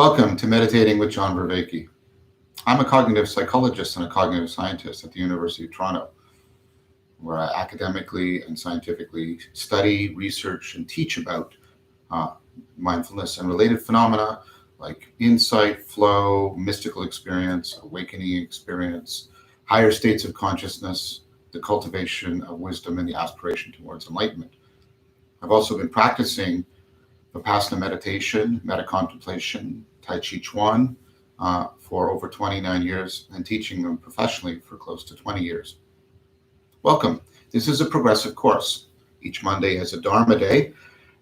Welcome to Meditating with John Vervaeke. I'm a cognitive psychologist and a cognitive scientist at the University of Toronto, where I academically and scientifically study, research, and teach about mindfulness and related phenomena like insight, flow, mystical experience, awakening experience, higher states of consciousness, the cultivation of wisdom, and the aspiration towards enlightenment. I've also been practicing Vipassana meditation, meta-contemplation, Tai Chi Chuan for over 29 years and teaching them professionally for close to 20 years. Welcome. This is a progressive course. Each Monday is a Dharma day,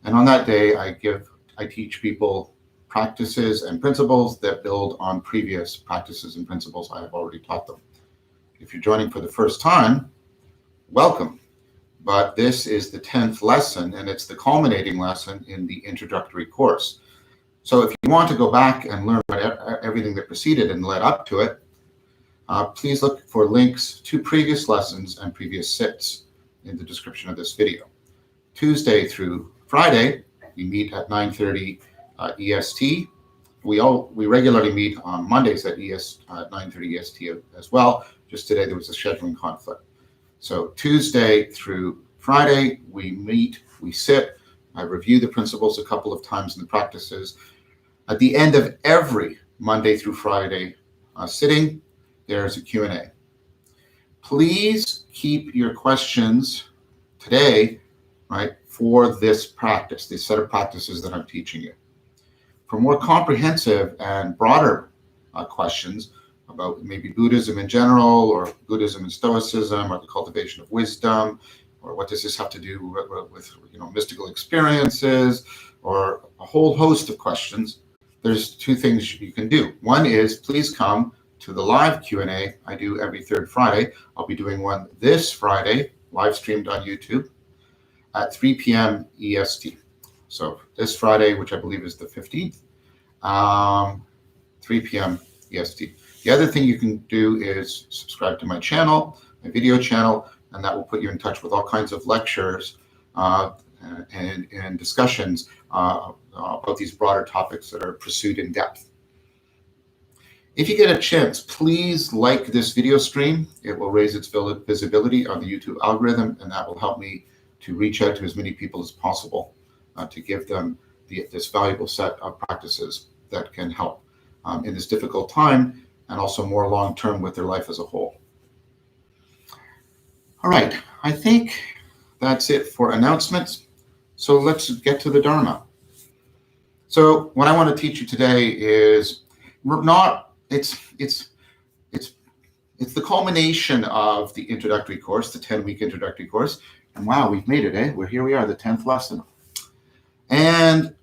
and on that day I teach people practices and principles that build on previous practices and principles I have already taught them. If you're joining for the first time, welcome. But this is the 10th lesson, and it's the culminating lesson in the introductory course. So if you want to go back and learn about everything that preceded and led up to it, please look for links to previous lessons and previous sits in the description of this video. Tuesday through Friday, we meet at 9:30 EST. We regularly meet on Mondays at 9:30 EST as well. Just today there was a scheduling conflict. So Tuesday through Friday, we meet, we sit, I review the principles a couple of times in the practices. At the end of every Monday through Friday sitting, there's a Q&A. Please keep your questions today, right, for this practice, this set of practices that I'm teaching you. For more comprehensive and broader questions about maybe Buddhism in general, or Buddhism and Stoicism, or the cultivation of wisdom, or what does this have to do with mystical experiences, or a whole host of questions, there's two things you can do. One is please come to the live Q&A I do every third Friday. I'll be doing one this Friday, live streamed on YouTube at 3 p.m. EST. So this Friday, which I believe is the 15th, 3 p.m. EST. The other thing you can do is subscribe to my channel, my video channel, and that will put you in touch with all kinds of lectures and discussions about these broader topics that are pursued in depth. If you get a chance, please like this video stream. It will raise its visibility on the YouTube algorithm, and that will help me to reach out to as many people as possible to give them this valuable set of practices that can help in this difficult time, and also more long-term with their life as a whole. All right, I think that's it for announcements. So let's get to the Dharma. So what I want to teach you today is it's the culmination of the introductory course, the 10-week introductory course. And wow, we've made it, eh? Here we are, the 10th lesson. And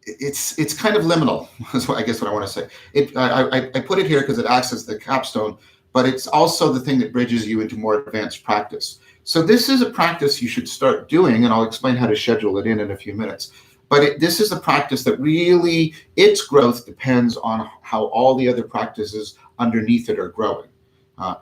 it's kind of liminal, is I guess what I want to say. I put it here because it acts as the capstone, but it's also the thing that bridges you into more advanced practice. So this is a practice you should start doing, and I'll explain how to schedule it in a few minutes. But this is a practice that really, its growth depends on how all the other practices underneath it are growing.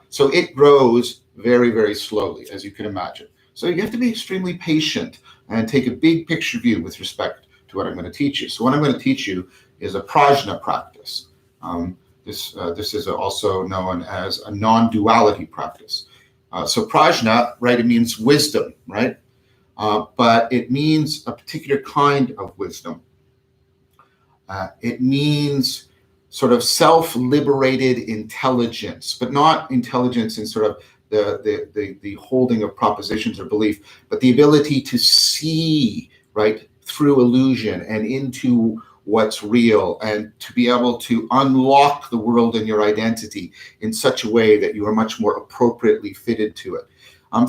So it grows very, very slowly, as you can imagine. So you have to be extremely patient and take a big picture view with respect to what I'm going to teach you. So what I'm going to teach you is a Prajna practice. This is also known as a non-duality practice. So Prajna, right, it means wisdom, right? But it means a particular kind of wisdom. It means sort of self-liberated intelligence, but not intelligence in sort of the holding of propositions or belief, but the ability to see, right, through illusion and into what's real, and to be able to unlock the world and your identity in such a way that you are much more appropriately fitted to it.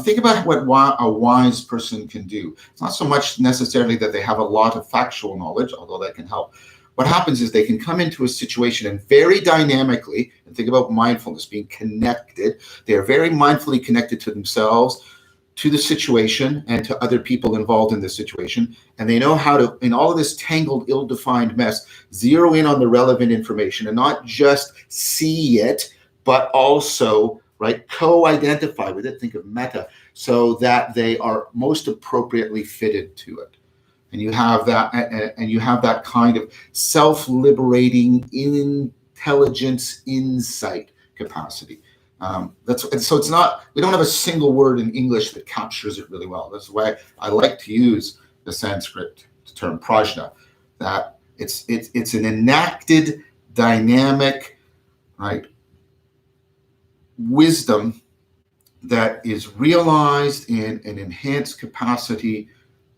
Think about what a wise person can do. It's not so much necessarily that they have a lot of factual knowledge, although that can help. What happens is they can come into a situation and very dynamically, and think about mindfulness being connected, they are very mindfully connected to themselves, to the situation, and to other people involved in the situation. And they know how to, in all of this tangled, ill-defined mess, zero in on the relevant information and not just see it, but also, right, co-identify with it, think of meta, so that they are most appropriately fitted to it. and you have that kind of self-liberating intelligence insight capacity. So it's not, we don't have a single word in English that captures it really well. That's why I like to use the Sanskrit term prajna, that it's an enacted, dynamic, right, wisdom that is realized in an enhanced capacity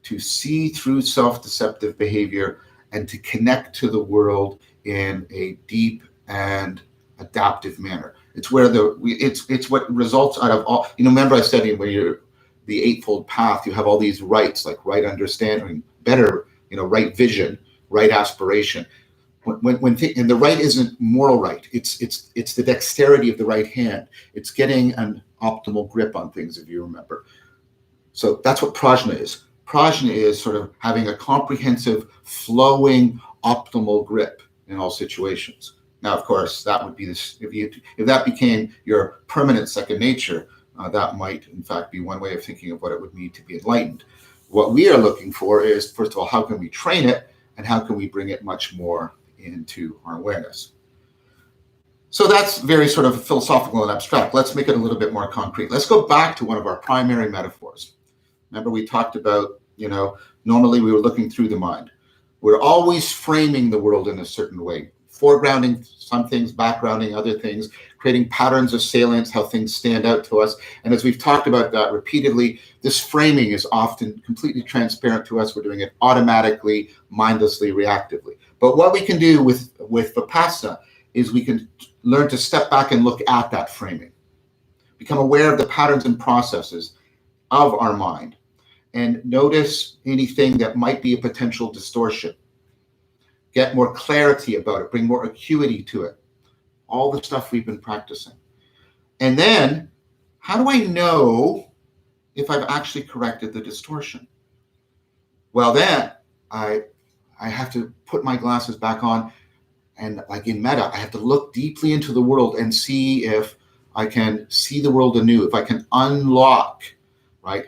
to see through self-deceptive behavior and to connect to the world in a deep and adaptive manner. It's where it's what results out of all, remember I said when you're the Eightfold Path, you have all these rights, like right understanding, better, right vision, right aspiration. And the right isn't moral right. It's the dexterity of the right hand. It's getting an optimal grip on things, if you remember. So that's what prajna is. Prajna is sort of having a comprehensive, flowing, optimal grip in all situations. Now, of course, that would be this. If that became your permanent second nature, that might, in fact, be one way of thinking of what it would mean to be enlightened. What we are looking for is, first of all, how can we train it, and how can we bring it much more into our awareness? So that's very sort of philosophical and abstract. Let's make it a little bit more concrete. Let's go back to one of our primary metaphors. Remember, we talked about, normally we were looking through the mind. We're always framing the world in a certain way, foregrounding some things, backgrounding other things, creating patterns of salience, how things stand out to us. And as we've talked about that repeatedly, this framing is often completely transparent to us. We're doing it automatically, mindlessly, reactively. But what we can do with Vipassana is we can learn to step back and look at that framing, become aware of the patterns and processes of our mind, and notice anything that might be a potential distortion. Get more clarity about it, bring more acuity to it. All the stuff we've been practicing. And then, how do I know if I've actually corrected the distortion? Well, then I have to put my glasses back on, and like in metta, I have to look deeply into the world and see if I can see the world anew, if I can unlock, right,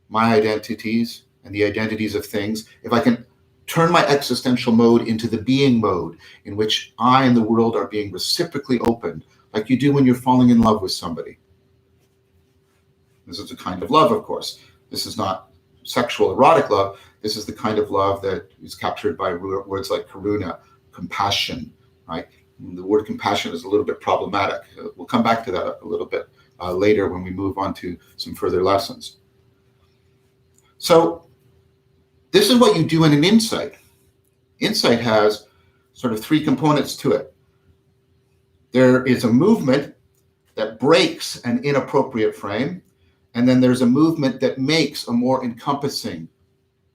my identities and the identities of things, if I can turn my existential mode into the being mode, in which I and the world are being reciprocally opened, like you do when you're falling in love with somebody. This is a kind of love, of course. This is not sexual, erotic love. This is the kind of love that is captured by words like karuna, compassion, right? And the word compassion is a little bit problematic. We'll come back to that a little bit later when we move on to some further lessons. So this is what you do in an insight. Insight has sort of three components to it. There is a movement that breaks an inappropriate frame, and then there's a movement that makes a more encompassing,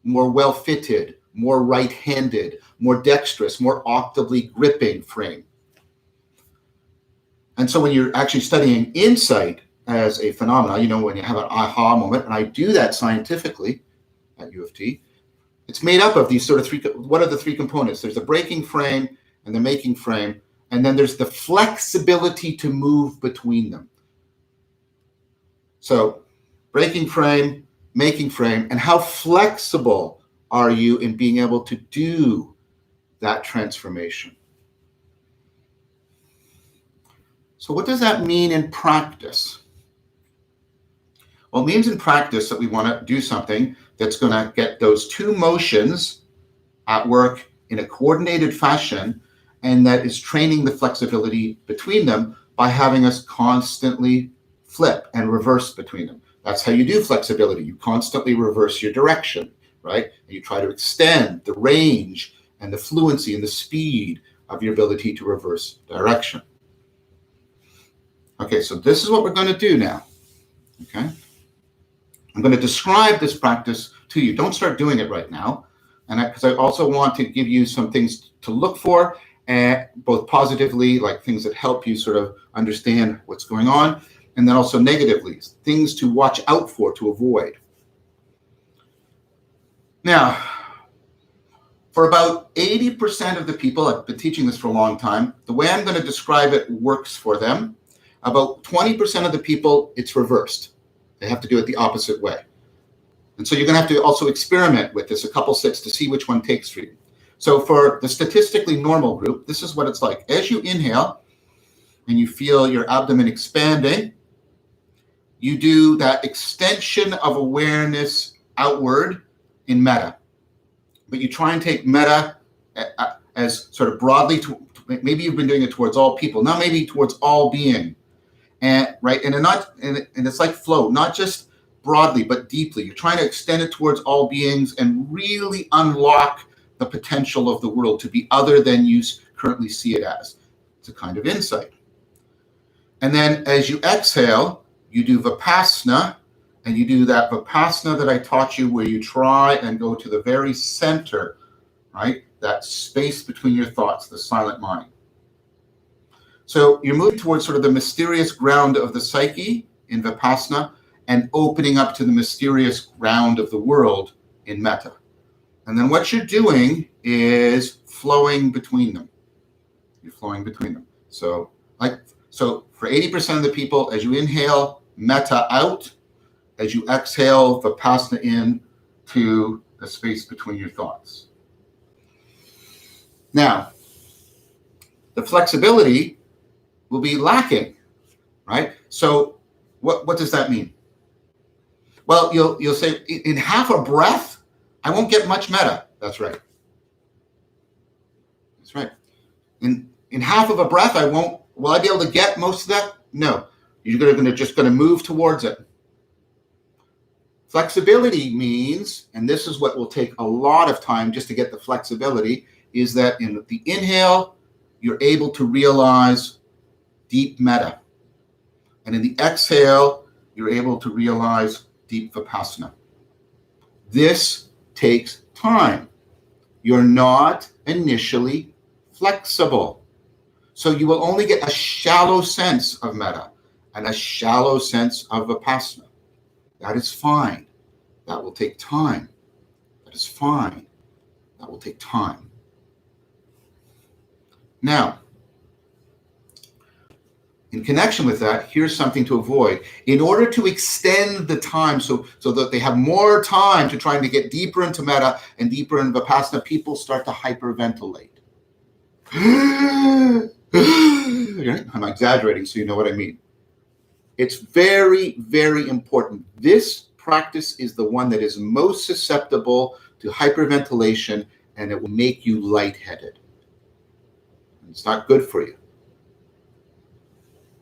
more well-fitted, more right-handed, more dexterous, more optimally gripping frame. And so when you're actually studying insight as a phenomenon, when you have an aha moment, and I do that scientifically at U of T, it's made up of these sort of three. What are the three components? There's the breaking frame and the making frame, and then there's the flexibility to move between them. So breaking frame, making frame, and how flexible are you in being able to do that transformation? So what does that mean in practice? Well, it means in practice that we want to do something that's going to get those two motions at work in a coordinated fashion, and that is training the flexibility between them by having us constantly flip and reverse between them. That's how you do flexibility. You constantly reverse your direction, right? And you try to extend the range and the fluency and the speed of your ability to reverse direction. Okay, so this is what we're going to do now, okay? I'm going to describe this practice to you. Don't start doing it right now, and because I also want to give you some things to look for, both positively, like things that help you sort of understand what's going on, and then also negatively, things to watch out for, to avoid. Now, for about 80% of the people, I've been teaching this for a long time, the way I'm going to describe it works for them. About 20% of the people, it's reversed. They have to do it the opposite way. And so you're going to have to also experiment with this a couple sets to see which one takes for you. So for the statistically normal group, this is what it's like. As you inhale and you feel your abdomen expanding, you do that extension of awareness outward in metta. But you try and take metta as sort of broadly, maybe you've been doing it towards all people, now maybe towards all being. And right, and it's like flow, not just broadly, but deeply. You're trying to extend it towards all beings and really unlock the potential of the world to be other than you currently see it as. It's a kind of insight. And then as you exhale, you do Vipassana, and you do that Vipassana that I taught you where you try and go to the very center, right? That space between your thoughts, the silent mind. So you're moving towards sort of the mysterious ground of the psyche in Vipassana and opening up to the mysterious ground of the world in metta. And then what you're doing is flowing between them. You're flowing between them. So for 80% of the people, as you inhale metta out, as you exhale Vipassana in to the space between your thoughts. Now, the flexibility will be lacking, right? So what does that mean? Well, you'll say, in half a breath, I won't get much metta. That's right. That's right. In half of a breath, will I be able to get most of that? No. You're just going to move towards it. Flexibility means, and this is what will take a lot of time just to get the flexibility, is that in the inhale, you're able to realize deep metta. And in the exhale, you're able to realize deep Vipassana. This takes time. You're not initially flexible. So you will only get a shallow sense of metta and a shallow sense of Vipassana. That is fine. That will take time. That is fine. That will take time. Now, in connection with that, here's something to avoid. In order to extend the time so that they have more time to trying to get deeper into metta and deeper into Vipassana, people start to hyperventilate. I'm exaggerating so you know what I mean. It's very, very important. This practice is the one that is most susceptible to hyperventilation, and it will make you lightheaded. It's not good for you.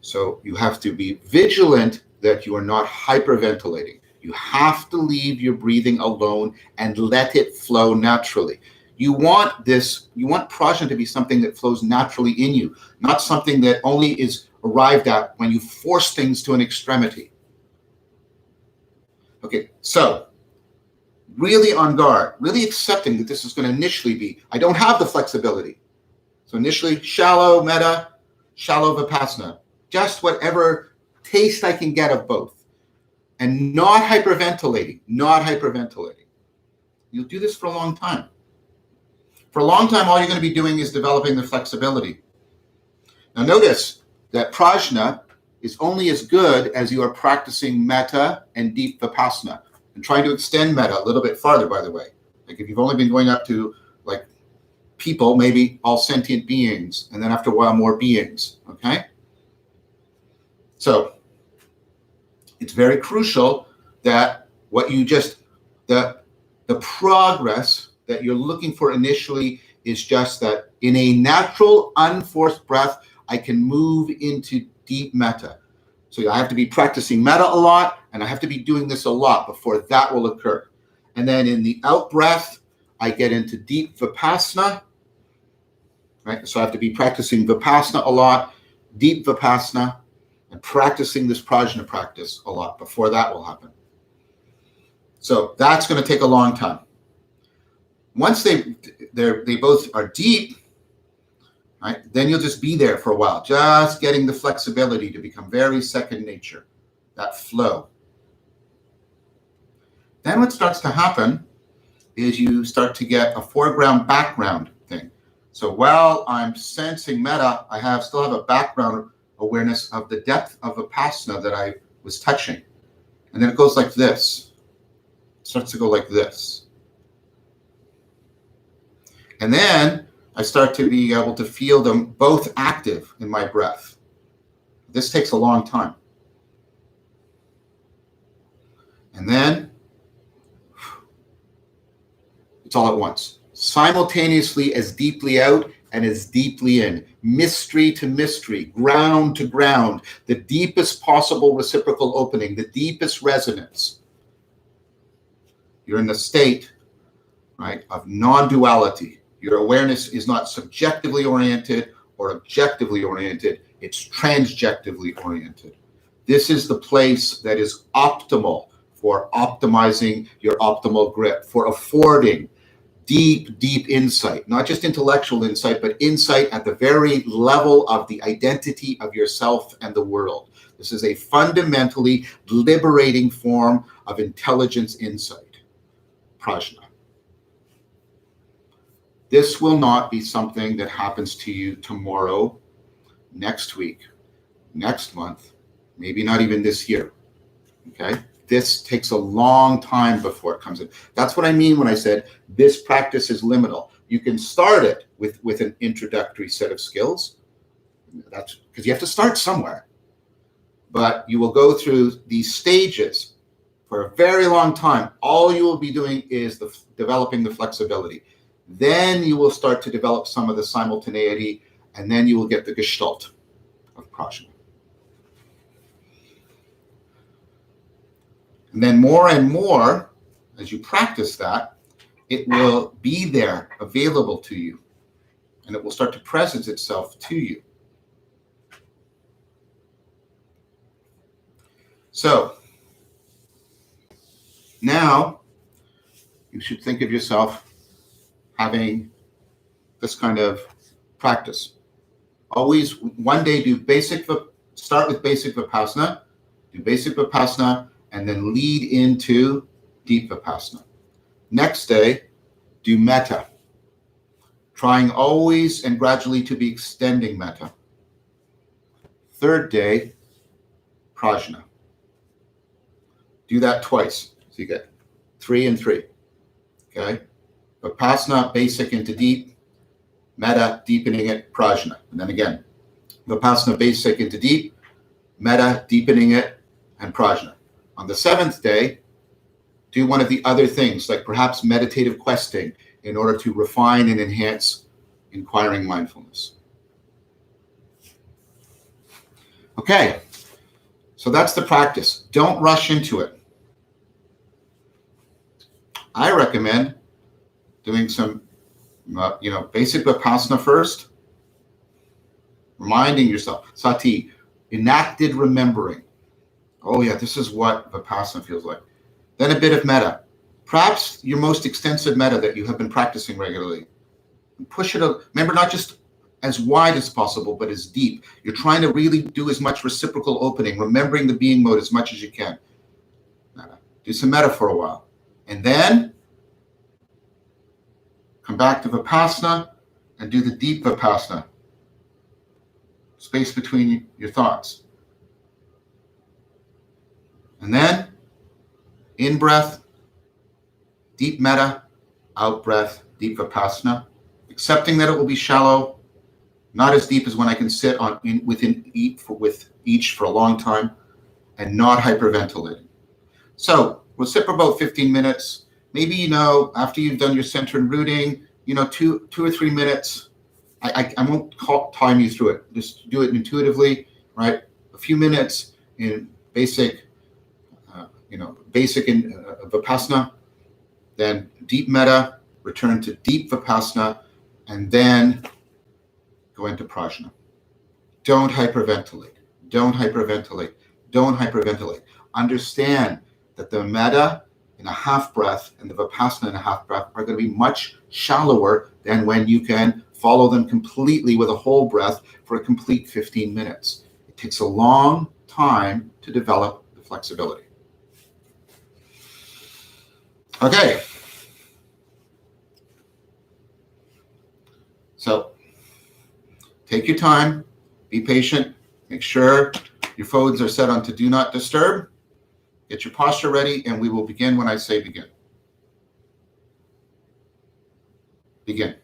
So you have to be vigilant that you are not hyperventilating. You have to leave your breathing alone and let it flow naturally. You want prajna to be something that flows naturally in you, not something that only is arrived at when you force things to an extremity. Okay, so really on guard, really accepting that this is going to initially be, I don't have the flexibility. So initially, shallow metta, shallow Vipassana. Just whatever taste I can get of both. And not hyperventilating, not hyperventilating. You'll do this for a long time. For a long time, all you're going to be doing is developing the flexibility. Now notice that prajna is only as good as you are practicing metta and deep Vipassana. And trying to extend metta a little bit farther, by the way. Like if you've only been going up to like people, maybe all sentient beings, and then after a while more beings, okay? So it's very crucial that the progress that you're looking for initially is just that in a natural, unforced breath, I can move into deep metta. So I have to be practicing metta a lot, and I have to be doing this a lot before that will occur. And then in the out breath, I get into deep Vipassana, right? So I have to be practicing Vipassana a lot, deep Vipassana, and practicing this prajna practice a lot before that will happen. So that's going to take a long time. Once they both are deep, right, then you'll just be there for a while, just getting the flexibility to become very second nature, that flow. Then what starts to happen is you start to get a foreground background thing. So while I'm sensing metta, I still have a background awareness of the depth of Vipassana that I was touching. And then it goes like this. starts to go like this. And then I start to be able to feel them both active in my breath. This takes a long time. And then it's all at once. Simultaneously, as deeply out and as deeply in. Mystery to mystery, ground to ground, the deepest possible reciprocal opening, the deepest resonance. You're in the state, right, of non-duality. Your awareness is not subjectively oriented or objectively oriented. It's transjectively oriented. This is the place that is optimal for optimizing your optimal grip, for affording deep, deep insight, not just intellectual insight, but insight at the very level of the identity of yourself and the world. This is a fundamentally liberating form of intelligence insight. Prajna. This will not be something that happens to you tomorrow, next week, next month, maybe not even this year. Okay? This takes a long time before it comes in. That's what I mean when I said this practice is liminal. You can start it with an introductory set of skills. That's because you have to start somewhere. But you will go through these stages for a very long time. All you will be doing is developing the flexibility. Then you will start to develop some of the simultaneity, and then you will get the gestalt of Prajna. And then more and more, as you practice that, it will be there, available to you, and it will start to presence itself to you. So now you should think of yourself having this kind of practice. Always one day start with basic Vipassana, do basic Vipassana, and then lead into deep Vipassana. Next day, do metta, trying always and gradually to be extending metta. Third day, Prajna. Do that twice, so you get 3 and 3. Okay? Vipassana, basic into deep, metta, deepening it, Prajna. And then again, Vipassana, basic into deep, metta, deepening it, and Prajna. On the 7th day, do one of the other things, like perhaps meditative questing, in order to refine and enhance inquiring mindfulness. Okay, so that's the practice. Don't rush into it. I recommend doing some, basic Vipassana first, reminding yourself, sati, enacted remembering. Oh yeah, this is what Vipassana feels like. Then a bit of metta. Perhaps your most extensive metta that you have been practicing regularly. And push it, remember, not just as wide as possible, but as deep. You're trying to really do as much reciprocal opening, remembering the being mode as much as you can. Metta. Do some metta for a while. And then come back to Vipassana and do the deep Vipassana. Space between your thoughts. And then, in breath, deep metta, out breath, deep Vipassana, accepting that it will be shallow, not as deep as when I can sit with each for a long time, and not hyperventilating. So we'll sit for about 15 minutes. Maybe, after you've done your center and rooting, 2 or 3 minutes. I won't time you through it. Just do it intuitively, right? A few minutes in basic in Vipassana, then deep metta, return to deep Vipassana, and then go into Prajna. Don't hyperventilate. Don't hyperventilate. Don't hyperventilate. Understand that the metta in a half breath and the Vipassana in a half breath are going to be much shallower than when you can follow them completely with a whole breath for a complete 15 minutes. It takes a long time to develop the flexibility. Okay. So take your time, be patient, make sure your phones are set on to do not disturb, get your posture ready, and we will begin when I say begin. begin.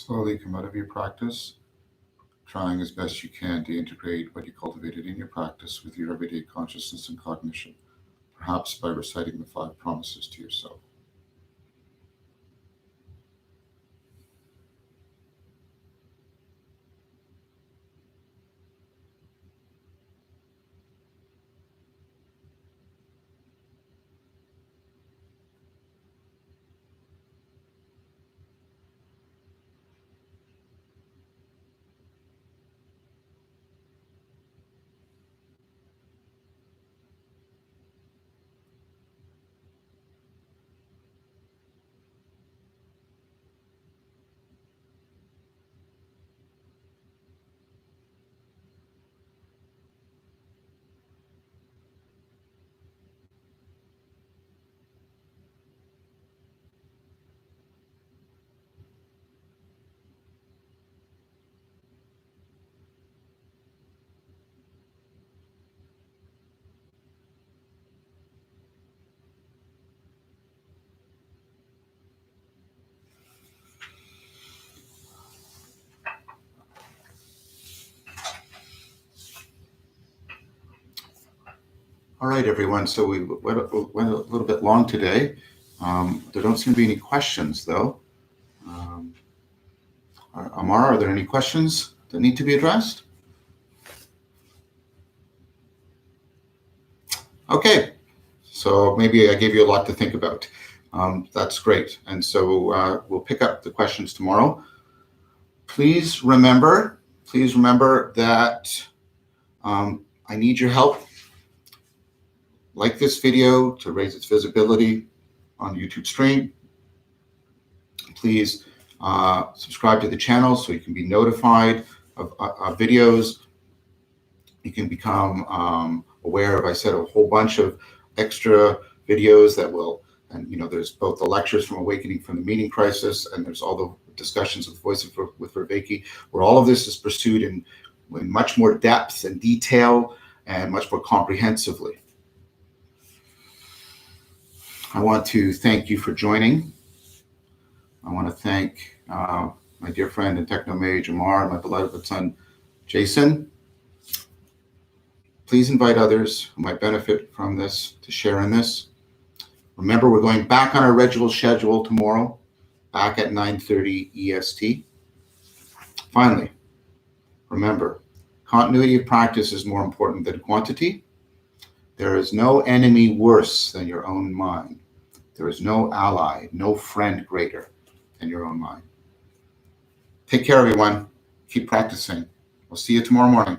Slowly come out of your practice, trying as best you can to integrate what you cultivated in your practice with your everyday consciousness and cognition, perhaps by reciting the 5 promises to yourself. All right, everyone. So we went a little bit long today. There don't seem to be any questions, though. Amara, are there any questions that need to be addressed? Okay. So maybe I gave you a lot to think about. That's great. And so we'll pick up the questions tomorrow. Please remember that I need your help. Like this video to raise its visibility on the YouTube stream. Please subscribe to the channel so you can be notified of videos. You can become aware of, I said, a whole bunch of extra videos that will, and there's both the lectures from Awakening from the Meaning Crisis, and there's all the discussions with Voice with Vervaeke, where all of this is pursued in much more depth and detail and much more comprehensively. I want to thank you for joining. I want to thank my dear friend and techno mage Amar and my beloved son Jason. Please invite others who might benefit from this to share in this. Remember, we're going back on our regular schedule tomorrow, back at 9:30 EST. Finally, remember, continuity of practice is more important than quantity. There is no enemy worse than your own mind. There is no ally, no friend greater than your own mind. Take care, everyone. Keep practicing. We'll see you tomorrow morning.